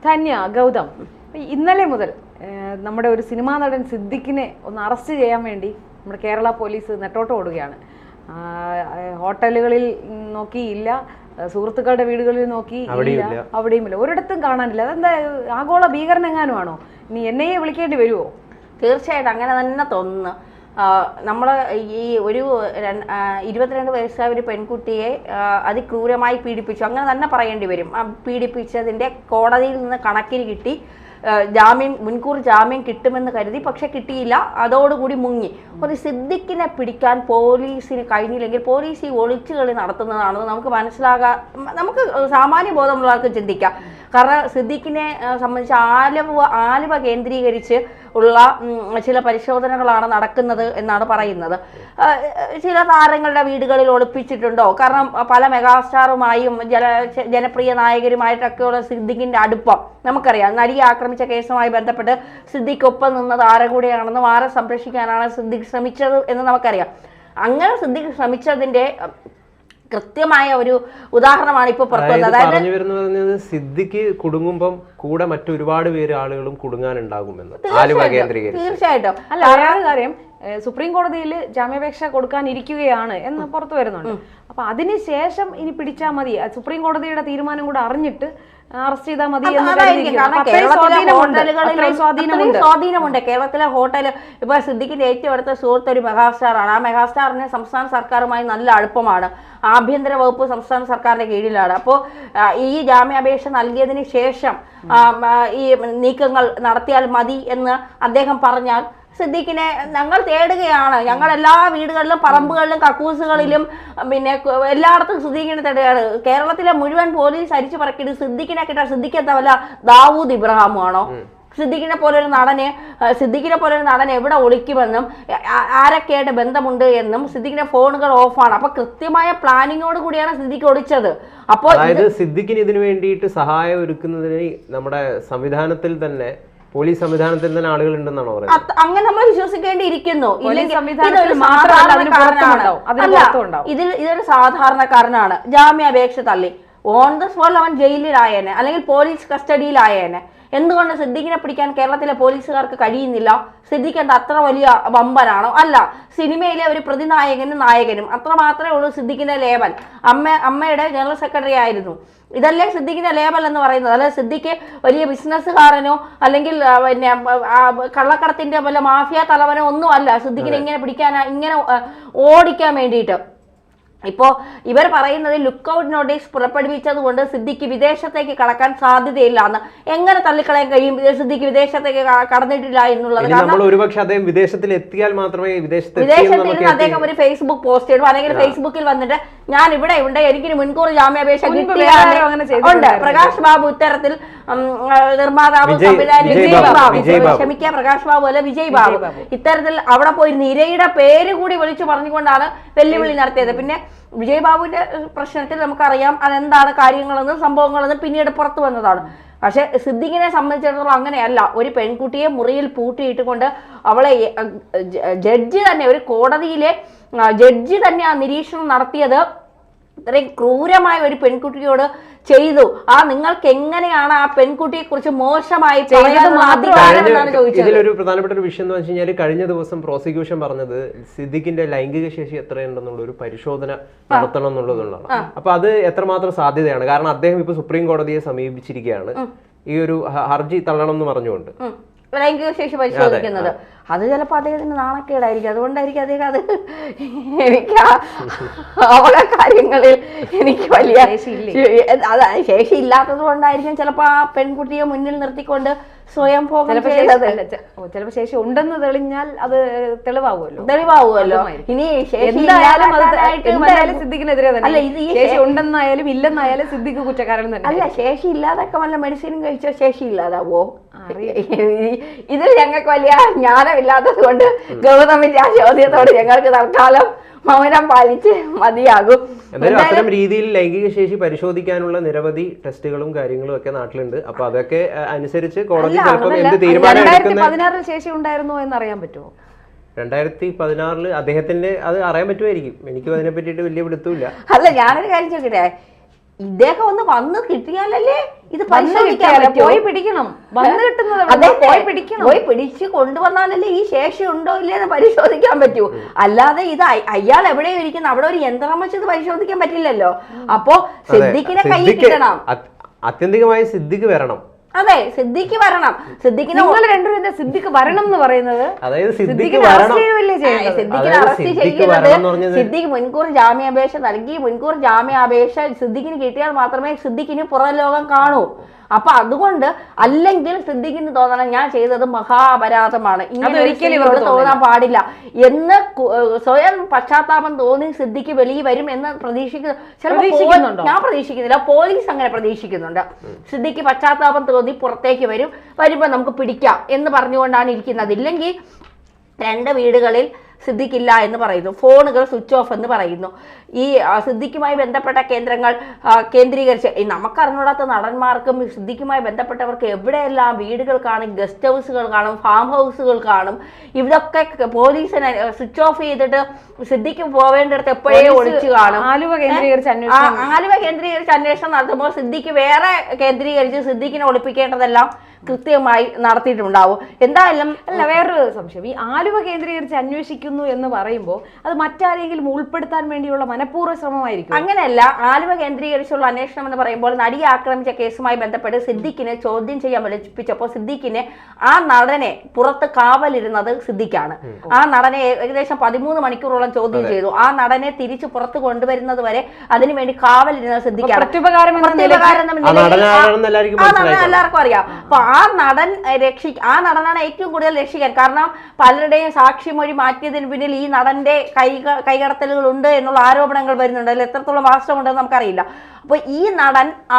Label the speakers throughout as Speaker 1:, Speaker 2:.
Speaker 1: ധന്യ ഗൗതം, ഇന്നലെ മുതൽ നമ്മുടെ ഒരു സിനിമാ നടൻ സിദ്ദിഖിനെ ഒന്ന് അറസ്റ്റ് ചെയ്യാൻ വേണ്ടി നമ്മുടെ കേരള പോലീസ് നെട്ടോട്ട് ഓടുകയാണ്. ഹോട്ടലുകളിൽ നോക്കിയില്ല, സുഹൃത്തുക്കളുടെ വീടുകളിൽ നോക്കി അവിടെയുമില്ല, ഒരിടത്തും കാണാനില്ല. അതെന്താ ആഗോള ഭീകരനെങ്ങാനുമാണോ? ഇനി എന്നെ വിളിക്കേണ്ടി വരുമോ?
Speaker 2: തീർച്ചയായിട്ടും അങ്ങനെ തന്നെ തോന്നുന്നു. നമ്മൾ ഈ ഒരു 22 വയസ്സായ ഒരു പെൺകുട്ടിയെ അതിക്രൂരമായി പീഡിപ്പിച്ചു, അങ്ങനെ തന്നെ പറയേണ്ടി വരും. പീഡിപ്പിച്ചതിൻ്റെ കോടതിയിൽ നിന്ന് കണക്കിന് കിട്ടി, മുൻകൂർ ജാമ്യം കിട്ടുമെന്ന് കരുതി, പക്ഷെ കിട്ടിയില്ല. അതോടുകൂടി മുങ്ങി. ഒരു സിദ്ദിഖിനെ പിടിക്കാൻ പോലീസിന് കഴിഞ്ഞില്ലെങ്കിൽ പോലീസ് ഈ ഒളിച്ചുകളി നടത്തുന്നതാണെന്ന് നമുക്ക് സാമാന്യ ബോധമുള്ളവർക്ക് ചിന്തിക്കാം. കാരണം സിദ്ദിഖിനെ സംബന്ധിച്ച് ആലുവ കേന്ദ്രീകരിച്ച് ഉള്ള ചില പരിശോധനകളാണ് നടക്കുന്നത് എന്നാണ് പറയുന്നത്. ചില താരങ്ങളുടെ വീടുകളിൽ ഒളിപ്പിച്ചിട്ടുണ്ടോ? കാരണം പല മെഗാസ്റ്റാറുമായും ജനപ്രിയ നായകരുമായിട്ടൊക്കെയുള്ള സിദ്ദിഖിന്റെ അടുപ്പം നമുക്കറിയാം. നടിയെ ആക്രമിച്ച കേസുമായി ബന്ധപ്പെട്ട് സിദ്ദിഖ് ഒപ്പം നിന്നത് ആരെ കൂടെയാണെന്നും ആരെ സംരക്ഷിക്കാനാണ് സിദ്ദിഖ് ശ്രമിച്ചത് എന്ന് നമുക്കറിയാം. അങ്ങനെ സിദ്ദിഖ് ശ്രമിച്ചതിന്റെ കൃത്യമായ ഒരു ഉദാഹരണമാണ് ഇപ്പൊ പുറത്തുവന്നത്.
Speaker 3: അതായത് സിദ്ദിഖ് കുടുങ്ങുമ്പം കൂടെ മറ്റൊരുപാട് പേര് ആളുകളും കുടുങ്ങാനുണ്ടാകുമെന്ന്
Speaker 2: തീർച്ചയായിട്ടും.
Speaker 1: അല്ല, വേറെ കാര്യം, സുപ്രീം കോടതിയിൽ ജാമ്യാപേക്ഷ കൊടുക്കാനിരിക്കുകയാണ് എന്ന് പുറത്തു വരുന്നുണ്ട്. അപ്പൊ അതിനുശേഷം ഇനി പിടിച്ചാൽ മതി, സുപ്രീം കോടതിയുടെ തീരുമാനം കൂടെ അറിഞ്ഞിട്ട് അറസ്റ്റ് ചെയ്താൽ മതി.
Speaker 2: സ്വാധീനമുണ്ട് കേരളത്തിലെ ഹോട്ടൽ. ഇപ്പൊ സിദ്ദിഖിന്റെ ഏറ്റവും അടുത്ത സുഹൃത്ത് ഒരു മെഗാസ്റ്റാറാണ്. ആ മെഗാസ്റ്റാറിന് സംസ്ഥാന സർക്കാരുമായി നല്ല അടുപ്പമാണ്. ആഭ്യന്തര വകുപ്പ് സംസ്ഥാന സർക്കാരിന്റെ കീഴിലാണ്. അപ്പോൾ ഈ ജാമ്യാപേക്ഷ നൽകിയതിന് ശേഷം ഈ നീക്കങ്ങൾ നടത്തിയാൽ മതി എന്ന് അദ്ദേഹം പറഞ്ഞാൽ സിദ്ദിഖിനെ ഞങ്ങൾ തേടുകയാണ്. ഞങ്ങൾ എല്ലാ വീടുകളിലും പറമ്പുകളിലും കക്കൂസുകളിലും പിന്നെ എല്ലായിടത്തും സിദ്ദിഖിനെ തേടുകയാണ്. കേരളത്തിലെ മുഴുവൻ പോലീസ് അരിച്ചു പറക്കിയിട്ട് സിദ്ദിഖിനെ കിട്ടാൻ സിദ്ദിഖ് എന്താ വല്ല ദാവൂദ് ഇബ്രാഹിം ആണോ? സിദ്ദിഖിനെ പോലൊരു നടൻ എവിടെ ഒളിക്കുമെന്നും ആരൊക്കെയായിട്ട് ബന്ധമുണ്ട് എന്നും സിദ്ദിഖിന്റെ ഫോണുകൾ ഓഫാണ്. അപ്പൊ കൃത്യമായ പ്ലാനിങ്ങോട് കൂടിയാണ് സിദ്ദിഖ് ഒളിച്ചത്. അപ്പോൾ
Speaker 3: അതായത് സിദ്ദിഖിന് ഇതിനു വേണ്ടിയിട്ട് സഹായം ഒരുക്കുന്നതിന് നമ്മുടെ സംവിധാനത്തിൽ തന്നെ, പോലീസ് സംവിധാനത്തിൽ തന്നെ ആളുകൾ ഉണ്ടെന്നാണോ പറയുന്നത്?
Speaker 2: അങ്ങനെ നമ്മൾ വിശ്വസിക്കേണ്ടിയിരിക്കുന്നു. ഇതൊരു സാധാരണക്കാരനാണ്. ജാമ്യാപേക്ഷ തള്ളി ഓൺ ദ സ്പോട്ട് അവൻ ജയിലിലായേനെ, അല്ലെങ്കിൽ പോലീസ് കസ്റ്റഡിയിലായേനെ. എന്തുകൊണ്ട് സിദ്ദിഖിനെ പിടിക്കാൻ കേരളത്തിലെ പോലീസുകാർക്ക് കഴിയുന്നില്ല? സിദ്ദിഖ് എന്താ അത്ര വലിയ വമ്പനാണോ? അല്ല, സിനിമയിലെ ഒരു നായകനും അത്ര മാത്രമേ ഉള്ളൂ സിദ്ദിഖിന്റെ ലേബൽ. അമ്മയുടെ ജനറൽ സെക്രട്ടറി ആയിരുന്നു. ഇതല്ലേ സിദ്ദിഖിന്റെ ലേബൽ എന്ന് പറയുന്നത്. അല്ലെ സിദ്ദിഖ് വലിയ ബിസിനസ്സുകാരനോ അല്ലെങ്കിൽ പിന്നെ കള്ളക്കടത്തിന്റെ വല്ല മാഫിയ തലവനോ ഒന്നും അല്ല. സിദ്ദിഖിനെ ഇങ്ങനെ ഇങ്ങനെ ഓടിക്കാൻ വേണ്ടിയിട്ട് ഇപ്പോൾ ഇവർ പറയുന്നത് ലുക്കൌട്ട് നോട്ടീസ് പുറപ്പെടുവിച്ചത് കൊണ്ട് സിദ്ദിഖ് വിദേശത്തേക്ക് കടക്കാൻ സാധ്യതയില്ല എന്ന്. എങ്ങനെ തള്ളിക്കളയാൻ കഴിയും? സിദ്ദിഖ് വിദേശത്തേക്ക് കടന്നിട്ടില്ല എന്നുള്ളത്.
Speaker 3: വിദേശത്തിൽ എത്തിയാൽ മാത്രമേ വിദേശത്തിൽ
Speaker 2: അദ്ദേഹം ഒരു ഫേസ്ബുക്ക് പോസ്റ്റ് ഇടും, അല്ലെങ്കിൽ ഫേസ്ബുക്കിൽ വന്നിട്ട് ഞാൻ ഇവിടെ ഉണ്ട്, എനിക്ക് മുൻകൂർ ജാമ്യാപേക്ഷ ഉണ്ട്. പ്രകാശ് ബാബു ഇത്തരത്തിൽ നിർമ്മാതാവ് ക്ഷമിക്കുക, പ്രകാശ് ബാബു അല്ല വിജയ് ബാബു ഇത്തരത്തിൽ അവിടെ പോയി നിരയുടെ പേര് കൂടി വിളിച്ചു പറഞ്ഞുകൊണ്ടാണ് വെല്ലുവിളി നടത്തിയത്. പിന്നെ വിജയ് ബാബുവിന്റെ പ്രശ്നത്തിൽ നമുക്കറിയാം അതെന്താണ് കാര്യങ്ങളെന്ന് സംഭവങ്ങളെന്ന് പിന്നീട് പുറത്തു വന്നതാണ്. പക്ഷെ സിദ്ദിഖിനെ സംബന്ധിച്ചിടത്തോളം അങ്ങനെയല്ല. ഒരു പെൺകുട്ടിയെ മുറിയിൽ പൂട്ടിയിട്ടുകൊണ്ട് അവളെ ഒരു കോടതിയിലെ ജഡ്ജി തന്നെ ആ നിരീക്ഷണം നടത്തിയത് ഇത്രയും ക്രൂരമായ ഒരു പെൺകുട്ടിയോട് ചെയ്തു. നിങ്ങൾക്ക് എങ്ങനെയാണ് ആ പെൺകുട്ടിയെ കുറിച്ച് മോശമായി
Speaker 3: ഇതിലൊരു പ്രധാനപ്പെട്ട ഒരു വിഷയം എന്ന് വെച്ച് കഴിഞ്ഞാൽ, കഴിഞ്ഞ ദിവസം പ്രോസിക്യൂഷൻ പറഞ്ഞത് സിദ്ദിഖിന്റെ ലൈംഗിക ശേഷി എത്രയുണ്ടെന്നുള്ള ഒരു പരിശോധന നടത്തണം എന്നുള്ളതാണ്. അപ്പൊ അത് എത്രമാത്രം സാധ്യതയാണ്? കാരണം അദ്ദേഹം ഇപ്പൊ സുപ്രീം കോടതിയെ സമീപിച്ചിരിക്കുകയാണ് ഈ ഒരു ഹർജി തള്ളണം എന്ന് പറഞ്ഞുകൊണ്ട്
Speaker 2: ലൈംഗിക ശേഷി പരിശോധിക്കുന്നത്. അത് ചിലപ്പോൾ അദ്ദേഹത്തിന് നാണക്കേടായിരിക്കും. അതുകൊണ്ടായിരിക്കും അദ്ദേഹം അത് എനിക്ക് അവളെ കാര്യങ്ങളിൽ എനിക്ക് വലിയ ശേഷി ഇല്ലാത്തത് കൊണ്ടായിരിക്കും ചിലപ്പോൾ ആ പെൺകുട്ടിയെ മുന്നിൽ നിർത്തിക്കൊണ്ട് സ്വയം
Speaker 1: ചിലപ്പോൾ ശേഷി ഉണ്ടെന്ന് തെളിഞ്ഞാൽ അത്
Speaker 2: തെളിവാകുമല്ലോ. ഇനി
Speaker 1: സിദ്ദിഖിനെതിരെ തന്നെ ശേഷി ഉണ്ടെന്നായാലും ഇല്ലെന്നായാലും സിദ്ദിഖ് കുറ്റക്കാരൻ തന്നെ.
Speaker 2: അല്ല, ശേഷി ഇല്ലാതൊക്കെ വല്ല മെഡിസിനും കഴിച്ചാൽ ശേഷി ഇല്ലാതാവോ? ഇതിൽ ഞങ്ങൾക്ക് വലിയ ജ്ഞാനമില്ലാത്തത് കൊണ്ട് ഗൗതമിന്റെ ആ ചോദ്യത്തോട് ഞങ്ങൾക്ക് തൽക്കാലം മൗനം പാലിച്ച് മതിയാകും.
Speaker 3: അത്തരം രീതിയിൽ ലൈംഗിക ശേഷി പരിശോധിക്കാനുള്ള നിരവധി ടെസ്റ്റുകളും കാര്യങ്ങളും ഒക്കെ നാട്ടിലുണ്ട്. അപ്പൊ അതൊക്കെ അനുസരിച്ച് കോടതി ചിലപ്പോൾ എന്ത് തീരുമാനം
Speaker 1: 2016 ശേഷി ഉണ്ടായിരുന്നോ എന്ന് അറിയാൻ പറ്റുമോ?
Speaker 3: 2016 അദ്ദേഹത്തിന്റെ അത് അറിയാൻ പറ്റുമായിരിക്കും. എനിക്കും അതിനെ പറ്റിയിട്ട് വലിയ പിടുത്തമില്ല.
Speaker 2: അല്ല, ഞാനൊരു കാര്യം ചോദിക്കട്ടെ, ഇദ്ദേഹം ഒന്ന് വന്ന് കിട്ടിയാലല്ലേ ഇത്
Speaker 1: വന്ന്
Speaker 2: പരിശോധിക്കാൻ
Speaker 1: കിട്ടിയാലേ,
Speaker 2: പറ്റൂ.
Speaker 1: പോയി പിടിക്കണം. വന്ന് കിട്ടുന്നത്
Speaker 2: അതെ,
Speaker 1: എവിടുന്നാ? പോയി പിടിക്കണം.
Speaker 2: പോയി പിടിച്ച് കൊണ്ടുവന്നാലല്ലേ ഈ ശേഷി ഉണ്ടോ ഇല്ലേന്ന് പരിശോധിക്കാൻ പറ്റൂ. അല്ലാതെ ഇത് അയാൾ എവിടെയോ ഇരിക്കുന്ന അവിടെ ഒരു യന്ത്രം വെച്ചത് പരിശോധിക്കാൻ പറ്റില്ലല്ലോ. അപ്പോ സിദ്ദിഖിനെ കൈ കിട്ടണം.
Speaker 3: ആത്യന്തികമായി സിദ്ദിഖ് വരണം.
Speaker 2: അതെ, സിദ്ദിഖ് വരണം. സിദ്ദിഖിനെ
Speaker 1: നിങ്ങൾ രണ്ടുപേരും സിദ്ദിഖ് വരണം എന്ന് പറയുന്നത്
Speaker 3: അതായത് സിദ്ദിഖ്
Speaker 1: സിദ്ദിഖിനെ
Speaker 3: വരണം.
Speaker 1: അറസ്റ്റ് ചെയ്യുകയല്ലേ ചെയ്യുന്നത്?
Speaker 2: സിദ്ദിഖിനെ അറസ്റ്റ് ചെയ്യുന്നത് സിദ്ദിഖ് മുൻകൂർ ജാമ്യാപേക്ഷ നൽകി. മുൻകൂർ ജാമ്യാപേക്ഷ സിദ്ദിഖിന് കിട്ടിയാൽ മാത്രമേ സിദ്ദിഖിന് പുറം ലോകം കാണൂ. അപ്പൊ അതുകൊണ്ട് അല്ലെങ്കിൽ സിദ്ദിഖിന് തോന്നണം ഞാൻ ചെയ്തത് മഹാപരാധമാണ്, ഇങ്ങനെ ഒരിക്കലും ഇവർക്ക് തോന്നാൻ പാടില്ല എന്ന് സ്വയം പശ്ചാത്താപം തോന്നി സിദ്ദിഖ് വെളിയിൽ വരും എന്ന് പ്രതീക്ഷിക്കുന്നു. ഞാൻ പ്രതീക്ഷിക്കുന്നില്ല, പോലീസ് അങ്ങനെ പ്രതീക്ഷിക്കുന്നുണ്ട്. സിദ്ദിഖ് പശ്ചാത്താപം തോന്നി പുറത്തേക്ക് വരുമ്പോ നമുക്ക് പിടിക്കാം എന്ന് പറഞ്ഞുകൊണ്ടാണ് ഇരിക്കുന്നത്. ഇല്ലെങ്കിൽ 2 വീടുകളിൽ സിദ്ദിഖില്ല എന്ന് പറയുന്നു, ഫോണുകൾ സ്വിച്ച് ഓഫ് എന്ന് പറയുന്നു. ഈ സിദ്ദിഖുമായി ബന്ധപ്പെട്ട കേന്ദ്രങ്ങൾ കേന്ദ്രീകരിച്ച് നമുക്കറിഞ്ഞൂടാത്ത നടന്മാർക്കും സിദ്ദിഖുമായി ബന്ധപ്പെട്ടവർക്ക് എവിടെയെല്ലാം വീടുകൾ കാണും, ഗസ്റ്റ് ഹൗസുകൾ കാണും, ഫാം ഹൗസുകൾ കാണും. ഇതൊക്കെ പോലീസിനെ സ്വിച്ച് ഓഫ് ചെയ്തിട്ട് സിദ്ദിഖ് പോവേണ്ടിടത്ത് എപ്പോഴേ ഒളിച്ചു കാണും.
Speaker 1: ആലുവ കേന്ദ്രീകരിച്ച്
Speaker 2: അന്വേഷണം നടത്തുമ്പോൾ സിദ്ദിഖ് വേറെ കേന്ദ്രീകരിച്ച് സിദ്ദിഖിനെ ഒളിപ്പിക്കേണ്ടതെല്ലാം കൃത്യമായി നടത്തിയിട്ടുണ്ടാവും. എന്തായാലും
Speaker 1: അല്ല, വേറൊരു സംശയം, ഈ ആലുവ കേന്ദ്രീകരിച്ച് അന്വേഷിക്കുന്നു എന്ന് പറയുമ്പോൾ അത് മറ്റാരെങ്കിലും ഉൾപ്പെടുത്താൻ വേണ്ടിയുള്ള മനഃപൂർവ്വ ശ്രമമായിരിക്കും.
Speaker 2: അങ്ങനെയല്ല, ആലുവ കേന്ദ്രീകരിച്ചുള്ള അന്വേഷണം എന്ന് പറയുമ്പോൾ നടിയെ ആക്രമിച്ച കേസുമായി ബന്ധപ്പെട്ട് സിദ്ദിഖിനെ ചോദ്യം ചെയ്യാൻ വിളിപ്പിച്ചപ്പോൾ സിദ്ദിഖിനെ ആ നടനെ പുറത്ത് കാവലിരുന്നത് സിദ്ദിഖാണ്. ആ നടനെ ഏകദേശം 13 മണിക്കൂറോളം ചോദ്യം ചെയ്തു. ആ നടനെ തിരിച്ചു പുറത്ത് കൊണ്ടുവരുന്നത് വരെ അതിനുവേണ്ടി കാവലിരുന്നത് സിദ്ദിഖാണ്. എല്ലാവർക്കും അറിയാം. അപ്പൊ ആ നടനാണ് ഏറ്റവും കൂടുതൽ രക്ഷിക്കാൻ. കാരണം പലരുടെയും സാക്ഷിമൊഴി മാറ്റിയതിന് പിന്നിൽ ഈ നടന്റെ കൈകടത്തലുകൾ ഉണ്ട് എന്നുള്ള ആരോപണങ്ങൾ വരുന്നുണ്ട്. അതിൽ എത്രത്തോളം വാസ്തവമുണ്ടെന്ന് നമുക്കറിയില്ല. അപ്പൊ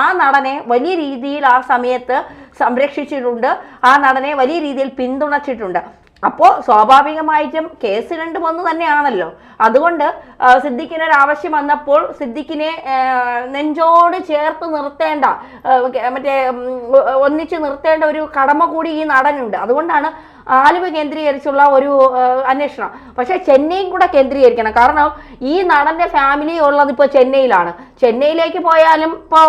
Speaker 2: ആ നടനെ വലിയ രീതിയിൽ ആ സമയത്ത് സംരക്ഷിച്ചിട്ടുണ്ട്, ആ നടനെ വലിയ രീതിയിൽ പിന്തുണച്ചിട്ടുണ്ട്. അപ്പോൾ സ്വാഭാവികമായിട്ടും കേസ് രണ്ടും ഒന്ന് തന്നെയാണല്ലോ. അതുകൊണ്ട് സിദ്ദിഖിന് ഒരു ആവശ്യം വന്നപ്പോൾ സിദ്ദിഖിനെ നെഞ്ചോട് ചേർത്ത് നിർത്തേണ്ട, ഒന്നിച്ച് നിർത്തേണ്ട ഒരു കടമ കൂടി ഈ നടനുണ്ട്. അതുകൊണ്ടാണ് ആലുവ കേന്ദ്രീകരിച്ചുള്ള ഒരു അന്വേഷണം. പക്ഷെ ചെന്നൈയും കൂടെ കേന്ദ്രീകരിക്കണം. കാരണം ഈ നടന്റെ ഫാമിലി ഉള്ളത് ഇപ്പോൾ ചെന്നൈയിലാണ്. ചെന്നൈയിലേക്ക് പോയാലും ഇപ്പോൾ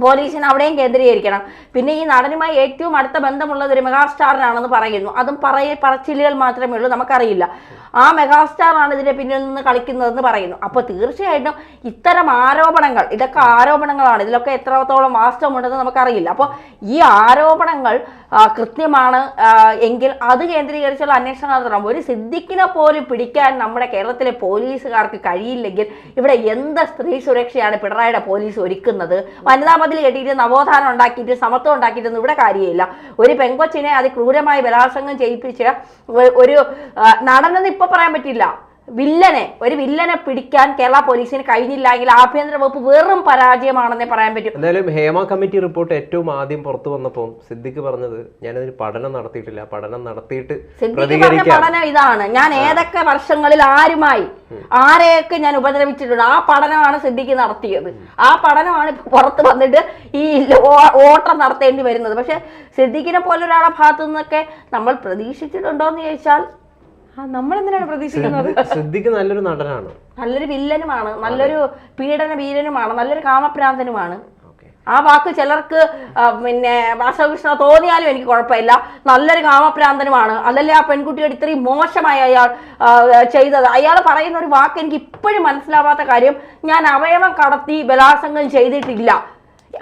Speaker 2: പോലീസിന് അവിടെയും കേന്ദ്രീകരിക്കണം. പിന്നെ ഈ നടനുമായി ഏറ്റവും അടുത്ത ബന്ധമുള്ളത് ഒരു മെഗാസ്റ്റാറിനാണെന്ന് പറയുന്നു. അതും പറച്ചിലുകൾ മാത്രമേ ഉള്ളൂ, നമുക്കറിയില്ല. ആ മെഗാസ്റ്റാർ ആണ് ഇതിന്റെ പിന്നിൽ നിന്ന് കളിക്കുന്നതെന്ന് പറയുന്നു. അപ്പോൾ തീർച്ചയായിട്ടും ഇത്തരം ആരോപണങ്ങൾ, ഇതൊക്കെ ആരോപണങ്ങളാണ്, ഇതിലൊക്കെ എത്രത്തോളം വാസ്തവമുണ്ടെന്ന് നമുക്കറിയില്ല. അപ്പോൾ ഈ ആരോപണങ്ങൾ കൃത്യമാണ് എങ്കിൽ അത് കേന്ദ്രീകരിച്ചുള്ള അന്വേഷണം നടത്തണം. ഒരു സിദ്ദിഖിനെ പോലും പിടിക്കാൻ നമ്മുടെ കേരളത്തിലെ പോലീസുകാർക്ക് കഴിയില്ലെങ്കിൽ ഇവിടെ എന്ത് സ്ത്രീ സുരക്ഷയാണ് പിണറായിയുടെ പോലീസ് ഒരുക്കുന്നത്? വനിതാ മതിൽ കെട്ടിയിട്ട് നവോത്ഥാനം ഉണ്ടാക്കിയിട്ട് സമത്വം ഉണ്ടാക്കിയിട്ടൊന്നും ഇവിടെ കാര്യമില്ല. ഒരു പെങ്കൊച്ചിനെ അതിക്രൂരമായി ബലാത്സംഗം ചെയ്യിപ്പിച്ച ഒരു നടനെന്ന് ഇപ്പൊ പറയാൻ പറ്റില്ല. ഒരു വില്ലനെ പിടിക്കാൻ കേരള പോലീസിന് കഴിഞ്ഞില്ല എങ്കിൽ ആഭ്യന്തര വകുപ്പ് വെറും പരാജയമാണെന്നേ പറയാൻ പറ്റും.
Speaker 3: എന്തായാലും ഹേമ കമ്മിറ്റി റിപ്പോർട്ട് ഏറ്റവും ആദ്യം പുറത്തു വന്നപ്പോൾ സിദ്ദിഖ് പറഞ്ഞത് ഞാനതിന് പഠനം നടത്തിയിട്ടില്ല, പഠനം നടത്തിയിട്ട്
Speaker 2: പഠനം ഇതാണ്, ഞാൻ ഏതൊക്കെ വർഷങ്ങളിൽ ആരെയൊക്കെ ഞാൻ ഉപദ്രവിച്ചിട്ടുണ്ട്, ആ പഠനമാണ് സിദ്ദിഖ് നടത്തിയത്. ആ പഠനമാണ് പുറത്ത് വന്നിട്ട് ഈ ഓട്ടം നടത്തേണ്ടി വരുന്നത്. പക്ഷെ സിദ്ദിഖിനെ പോലെ ഒരാളെ ഭാഗത്തു നിന്നൊക്കെ നമ്മൾ പ്രതീക്ഷിച്ചിട്ടുണ്ടോ എന്ന് ചോദിച്ചാൽ
Speaker 1: നമ്മൾ എന്തിനാണ് പ്രതീക്ഷിക്കുന്നത്?
Speaker 3: സിദ്ദിഖ് നല്ലൊരു നടനാണ്,
Speaker 2: നല്ലൊരു വില്ലനുമാണ്, നല്ലൊരു പീഡന വീരനുമാണ്, നല്ലൊരു കാമപ്രാന്തനുമാണ്. ആ വാക്ക് ചിലർക്ക് പിന്നെ വാസവകൃഷ്ണ തോന്നിയാലും എനിക്ക് കുഴപ്പമില്ല. നല്ലൊരു കാമപ്രാന്തനുമാണ്. അതല്ലേ ആ പെൺകുട്ടിയോട് ഇത്രയും മോശമായി അയാൾ ചെയ്തത്. അയാൾ പറയുന്ന ഒരു വാക്ക് എനിക്ക് ഇപ്പോഴും മനസ്സിലാവാത്ത കാര്യം, ഞാൻ അവയവം കടത്തി ബലാത്സംഗം ചെയ്തിട്ടില്ല.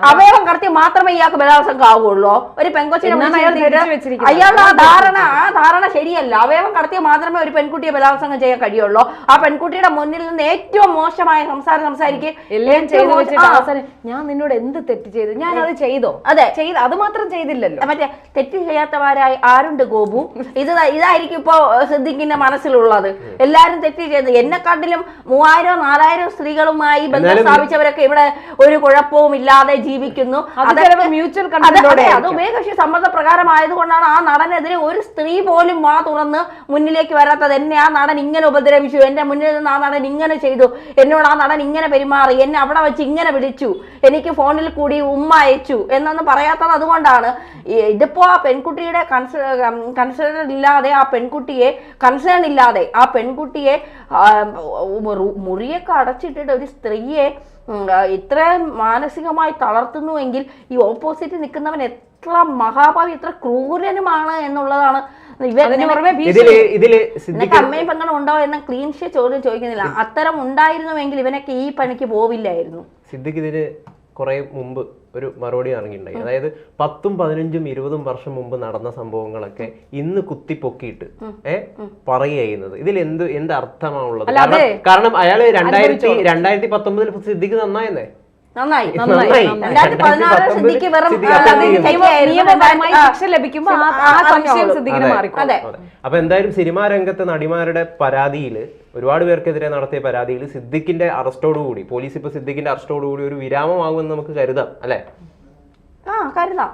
Speaker 2: അവയവം കടത്തി മാത്രമേ ഇയാൾക്ക് ബലാത്സംഗം ആവുകയുള്ളൂ. ഒരു പെൺകൊച്ചിനെ അയാളുടെ ആ ധാരണ ശരിയല്ല. അവയവം കടത്തിയ മാത്രമേ ഒരു പെൺകുട്ടിയെ ബലാത്സംഗം ചെയ്യാൻ കഴിയുള്ളൂ. ആ പെൺകുട്ടിയുടെ മുന്നിൽ നിന്ന് ഏറ്റവും മോശമായ സംസാരിക്കുക,
Speaker 1: ഞാൻ നിന്നോട് എന്ത് തെറ്റ് ചെയ്തു, ഞാൻ അത് ചെയ്തോ?
Speaker 2: അതെ,
Speaker 1: അത് മാത്രം ചെയ്തില്ലല്ലോ.
Speaker 2: മറ്റേ തെറ്റ് ചെയ്യാത്തവരായി ആരുണ്ട് ഗോപു? ഇതായിരിക്കും ഇപ്പോ സിദ്ദിഖിന്റെ മനസ്സിലുള്ളത്. എല്ലാരും തെറ്റ് ചെയ്ത്, എന്നെക്കാട്ടിലും 3000-4000 സ്ത്രീകളുമായി ബന്ധം സ്ഥാപിച്ചവരൊക്കെ ഇവിടെ ഒരു കുഴപ്പവും ഇല്ലാതെ ജീവിക്കുന്നു. അത് ഉഭയകക്ഷി സമ്മത പ്രകാരമായതുകൊണ്ടാണ് ആ നടനെതിരെ ഒരു സ്ത്രീ പോലും വാ തുറന്ന് മുന്നിലേക്ക് വരാത്തത്. എന്നെ ആ നടൻ ഇങ്ങനെ ഉപദ്രവിച്ചു, എന്റെ മുന്നിൽ നിന്ന് ആ നടൻ ഇങ്ങനെ ചെയ്തു, എന്നോട് ആ നടൻ ഇങ്ങനെ പെരുമാറി, എന്നെ അവിടെ വെച്ച് ഇങ്ങനെ വിളിച്ചു, എനിക്ക് ഫോണിൽ കൂടി ഉമ്മ അയച്ചു എന്നൊന്നും പറയാത്തത് അതുകൊണ്ടാണ്. ഇതിപ്പോ ആ പെൺകുട്ടിയുടെ കൺസേൺ ഇല്ലാതെ ആ പെൺകുട്ടിയെ മുറിയൊക്കെ അടച്ചിട്ടിട്ട് ഒരു സ്ത്രീയെ ഇത്രയും മാനസികമായി തളർത്തുന്നുവെങ്കിൽ ഈ ഓപ്പോസിറ്റ് നിൽക്കുന്നവൻ എത്ര മഹാഭാവി, എത്ര ക്രൂരനുമാണ് എന്നുള്ളതാണ്. നിനക്ക് അമ്മയും പെങ്ങളും ഉണ്ടോ എന്ന ക്ലീൻഷ ചോദ്യം ചോദിക്കുന്നില്ല. അത്തരം ഉണ്ടായിരുന്നുവെങ്കിൽ ഇവനൊക്കെ ഈ പണിക്ക് പോവില്ലായിരുന്നു.
Speaker 3: സിദ്ദിഖ് ഇതിന് കുറെ മുമ്പ് ഒരു മറുപടി ഇറങ്ങിയിട്ടുണ്ടായി. അതായത് 10, 15, 20 വർഷം മുമ്പ് നടന്ന സംഭവങ്ങളൊക്കെ ഇന്ന് കുത്തിപ്പൊക്കിയിട്ട് പറയുന്നത് ഇതിൽ എന്ത് അർത്ഥമാണുള്ളത്? കാരണം അയാള് 2019 സിദ്ദിഖ് നന്നായെന്നേ.
Speaker 2: നന്നായി 2016 സിദ്ദിഖ് വെറും
Speaker 1: ശിക്ഷ ലഭിക്കുമ്പോൾ ആ സംശയം സിദ്ദിഖിന് മാറിക്കും.
Speaker 3: അപ്പൊ എന്തായാലും സിനിമാ രംഗത്തെ നടിമാരുടെ പരാതിയിൽ, ഒരുപാട് പേർക്കെതിരെ നടത്തിയ പരാതിയിൽ സിദ്ദിഖിന്റെ അറസ്റ്റോടുകൂടി, പോലീസ് ഇപ്പൊ സിദ്ദിഖിന്റെ അറസ്റ്റോടുകൂടി ഒരു വിരാമമാകുമെന്ന് നമുക്ക് കരുതാം, അല്ലെ?
Speaker 2: കരുതാം.